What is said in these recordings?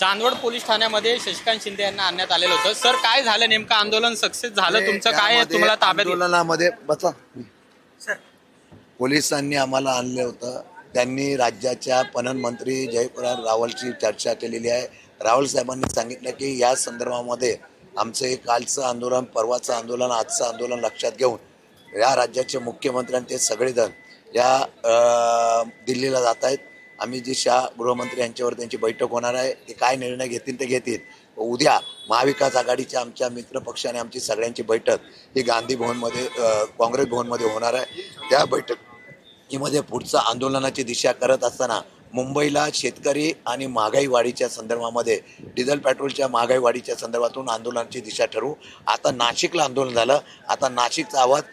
Chandwad police ठाण्यामध्ये शशिकांत शिंदे यांना आणण्यात आलेलं होतं। सर, काय झालं नेमकं? आंदोलन सक्सेस झालं तुमचं? काय तुम्हाला ताब्यात घेतलं? आंदोलनामध्ये बचा सर, पोलिसांनी आम्हाला आणलं होतं। त्यांनी राज्याच्या पणन मंत्री जयकुमार रावलची चर्चा केलेली आहे। रावल साहेबांनी सांगितलं की या संदर्भामध्ये आमचं हे कालचं आंदोलन, परवाचं आंदोलन, आजचं आंदोलन लक्षात घेऊन या राज्याचे मुख्यमंत्री आणि ते सगळेजण या दिल्लीला जात आहेत। आम्ही जी शाह गृहमंत्री यांच्यावर त्यांची बैठक होणार आहे, ते काय निर्णय घेतील ते घेतील। उद्या महाविकास आघाडीच्या आमच्या मित्रपक्षाने आमची सगळ्यांची बैठक ही गांधी भवनमध्ये काँग्रेस भवनमध्ये होणार आहे। त्या बैठकीमध्ये पुढचं आंदोलनाची दिशा करत असताना मुंबईला शेतकरी आणि महागाई वाढीच्या संदर्भामध्ये डिझेल पेट्रोलच्या महागाई वाढीच्या संदर्भातून आंदोलनाची दिशा ठरवू। आता नाशिकला आंदोलन झालं, आता नाशिकचा आवाज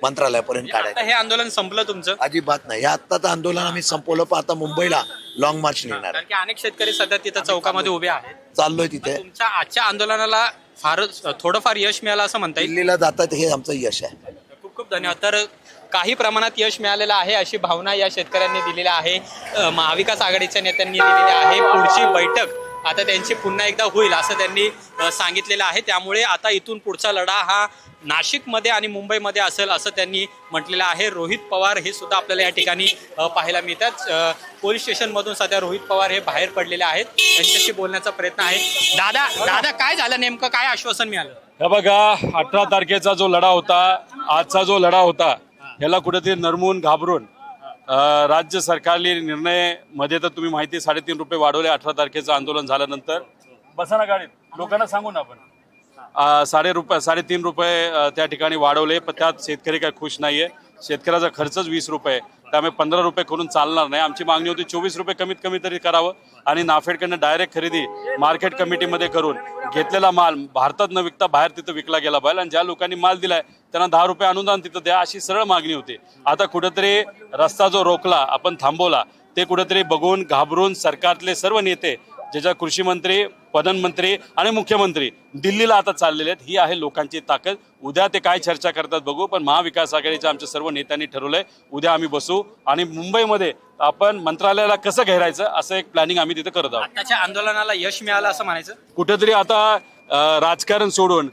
मंत्रालयापर्यंत काढायचं। हे आंदोलन संपलं तुमचं? अजिबात नाही, हे आत्ताचं आंदोलन आम्ही संपवलं, पण आता मुंबईला लॉंग मार्च निघणार कारण की अनेक शेतकरी सध्या तिथं चौकामध्ये उभे आहेत। चाललोय तिथे। तुमच्या आजच्या आंदोलनाला थोडंफार यश मिळालं असं म्हणता येईल? दिल्लीला जातात हे आमचं यश आहे। खूप खूप धन्यवाद। तर काही प्रमाणात यश मिळालेलं आहे अशी भावना या शेतकऱ्यांनी दिलेली आहे, महाविकास आघाडीच्या नेत्यांनी दिलेली आहे। पुढची बैठक आता त्यांची पुन्हा एकदा होईल असं त्यांनी सांगितलेलं आहे। त्यामुळे आता इथून पुढचा लढा हा नाशिकमध्ये आणि मुंबईमध्ये असेल असं त्यांनी म्हटलेलं आहे। रोहित पवार हे सुद्धा आपल्याला या ठिकाणी पाहायला मिळतात। पोलीस स्टेशनमधून सध्या रोहित पवार हे बाहेर पडलेले आहेत, त्यांच्याशी बोलण्याचा प्रयत्न आहे। दादा काय झालं नेमकं? काय आश्वासन मिळालं? हे बघा, 18 तारखेचा जो लढा होता, आजचा जो लढा होता, याला कुठेतरी नरमून घाबरून राज्य सरकारने निर्णय मध्ये तर तुम्ही माहिती 3.5 रुपये वाढवले 18 तारखेचं आंदोलन झाल्यानंतर। बसा ना गाडीत, लोकांना सांगू ना आपण 3.5 रुपये त्या ठिकाणी वाढवले, पण त्यात शेतकरी काय खुश नाहीये। शेतकऱ्याचा खर्चच 20 रुपये, त्यामुळे 15 रुपये करून चालणार नाही। आमची मागणी होती 24 रुपये कमीत कमी तरी करावं आणि नाफेडकडनं डायरेक्ट खरेदी मार्केट कमिटीमध्ये करून घेतलेला माल भारतात न विकता बाहेर तिथं विकला गेला पाहिजे आणि ज्या लोकांनी माल दिलाय त्यांना 10 रुपये अनुदान तिथं द्या, अशी सरळ मागणी होती। आता कुठेतरी रस्ता जो रोखला, आपण थांबवला, ते कुठेतरी बघून घाबरून सरकारतले सर्व नेते, ज्याच्या कृषी मंत्री, पणन मंत्री आणि मुख्यमंत्री दिल्लीला आता चाललेले आहेत। ही आहे लोकांची ताकद। उद्या ते काय चर्चा करतात बघू, पण महाविकास आघाडीच्या आमच्या सर्व नेत्यांनी ठरवलंय उद्या आम्ही बसू आणि मुंबईमध्ये आपण मंत्रालयाला कसं घेरायचं असं एक प्लॅनिंग आम्ही तिथे करत आहोत। आताच्या आंदोलनाला यश मिळालं असं म्हणायचं? कुठेतरी आता राजकारण सोडून,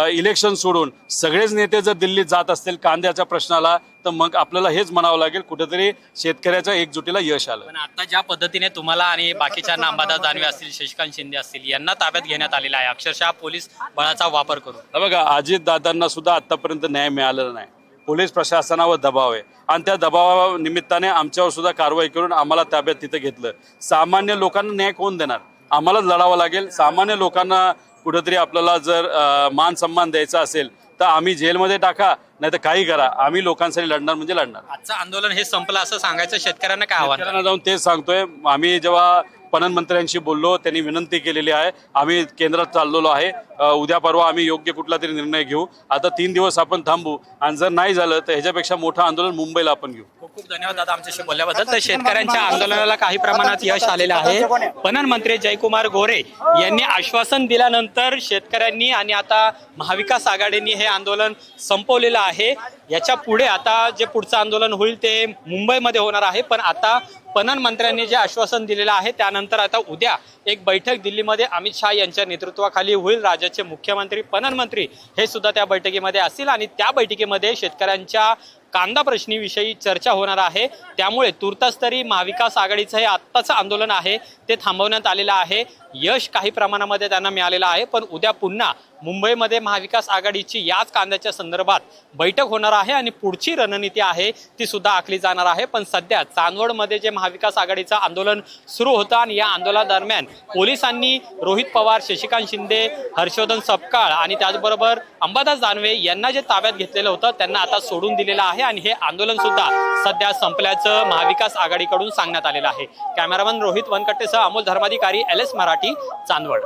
इलेक्शन सोडून सगळेच नेते जर दिल्लीत जात असतील कांद्याच्या प्रश्नाला, तर मग आपल्याला हेच म्हणावं लागेल, कुठेतरी शेतकऱ्याच्या एकजुटीला यश आलं। पण आता ज्या पद्धतीने तुम्हाला आणि बाकीच्या अंबादास दानवे असतील, शशिकांत शिंदे असतील, यांना ताब्यात घेण्यात आलेला आहे अक्षरशः पोलीस बळाचा वापर करून। बघा, अजित दादांना सुद्धा आतापर्यंत न्याय मिळालेला नाही। पोलीस प्रशासनावर दबाव आहे आणि त्या दबावा निमित्ताने आमच्यावर सुद्धा कारवाई करून आम्हाला ताब्यात तिथे घेतलं। सामान्य लोकांना न्याय कोण देणार? आम्हालाच लढावं लागेल। सामान्य लोकांना कुठेतरी आपल्याला जर मान सन्मान द्यायचा असेल तर आम्ही जेलमध्ये टाका, नाही तर काही करा, आम्ही लोकांसाठी लढणार म्हणजे लढणार। आजचं आंदोलन हे संपलं असं सांगायचं शेतकऱ्यांना काय आव्हान? शेतकऱ्यांना जाऊन तेच सांगतोय। आम्ही जेव्हा पणन मंत्र्यांशी बोललो, त्यांनी विनंती केलेली आहे, आम्ही केंद्रात चाललेलो आहे, उद्या परवा आम्ही योग्य कुठला तरी निर्णय घेऊ। आता 3 दिवस आपण थांबू आणि जर नाही झालं तर ह्याच्यापेक्षा मोठं आंदोलन मुंबईला आपण घेऊ। खूप खूप धन्यवाद दादा आमच्याशी बोलल्याबद्दल। तर शेतकऱ्यांच्या आंदोलनाला काही प्रमाणात यश आलेलं आहे। पणन मंत्री जयकुमार गोरे यांनी आश्वासन दिल्यानंतर शेतकऱ्यांनी आणि आता महाविकास आघाडीने हे आंदोलन संपवलेलं आहे। याच्या पुढे आता जे पुढचं आंदोलन होईल ते मुंबईमध्ये होणार आहे, पण आता पणन मंत्र्यांनी जे आश्वासन दिलेलं आहे त्यानंतर आता उद्या एक बैठक दिल्लीमध्ये अमित शहा यांच्या नेतृत्वाखाली होईल। राज्याचे मुख्यमंत्री, पणन मंत्री हे सुद्धा त्या बैठकीमध्ये असतील आणि त्या बैठकीमध्ये शेतकऱ्यांच्या कांदा प्रश्नीविषयी चर्चा होणार आहे। त्यामुळे तुर्तास तरी महाविकास आघाडीचं हे आत्ताचं आंदोलन आहे ते थांबवण्यात आलेलं आहे। यश काही प्रमाणामध्ये त्यांना मिळालेलं आहे, पण उद्या पुन्हा मुंबईमध्ये महाविकास आघाडीची याच कांद्याच्या संदर्भात बैठक होणार आहे आणि पुढची रणनीती आहे ती सुद्धा आखली जाणार आहे। पण सध्या चांदवडमध्ये जे महाविकास आघाडीचं आंदोलन सुरू होतं आणि या आंदोलनादरम्यान पोलिसांनी रोहित पवार, शशिकांत शिंदे, हर्षवर्धन सपकाळ आणि त्याचबरोबर अंबादास दानवे यांना जे ताब्यात घेतलेलं होतं त्यांना आता सोडून दिलेलं आहे आणि हे आंदोलन सुद्धा सध्या संपल्याचं महाविकास आघाडीकडून सांगण्यात आलेलं आहे। कॅमेरामन रोहित वनकट्टेसह अमोल धर्माधिकारी, LS मराठी, चांदवड।